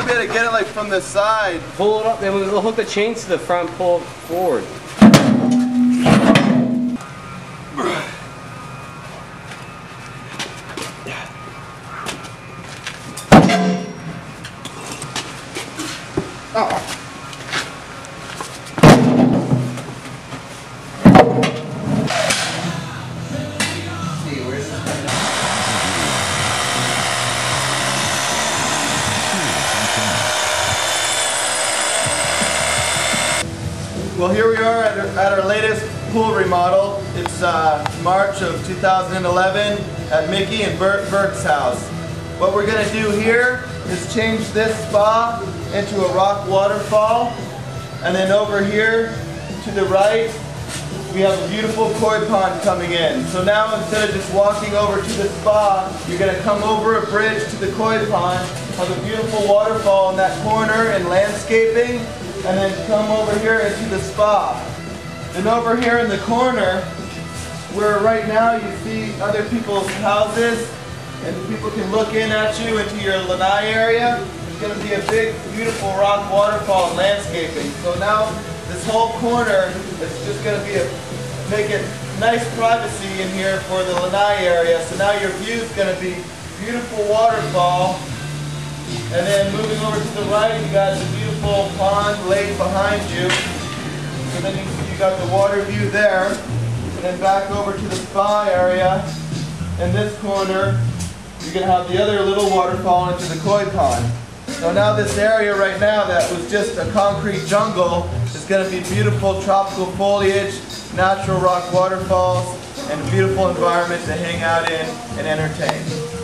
be able to get it like from the side. Pull it up, then we'll hook the chains to the front, pull it forward. Oh. Well, here we are at our latest pool remodel. It's March of 2011 at Mickey and Bert's house. What we're going to do here is change this spa into a rock waterfall, and then over here to the right we have a beautiful koi pond coming in. So now instead of just walking over to the spa, you're going to come over a bridge to the koi pond, have a beautiful waterfall in that corner and landscaping, and then come over here into the spa. And over here in the corner, where right now you see other people's houses, and people can look in at you into your lanai area, there's going to be a big, beautiful rock waterfall and landscaping. So now this whole corner is just going to be make it nice privacy in here for the lanai area. So now your view is going to be beautiful waterfall. And then moving over to the right, you got the beautiful pond lake behind you. So then you got the water view there. And then back over to the spa area. In this corner, you're going to have the other little waterfall into the koi pond. So now this area right now that was just a concrete jungle is going to be beautiful tropical foliage, natural rock waterfalls, and a beautiful environment to hang out in and entertain.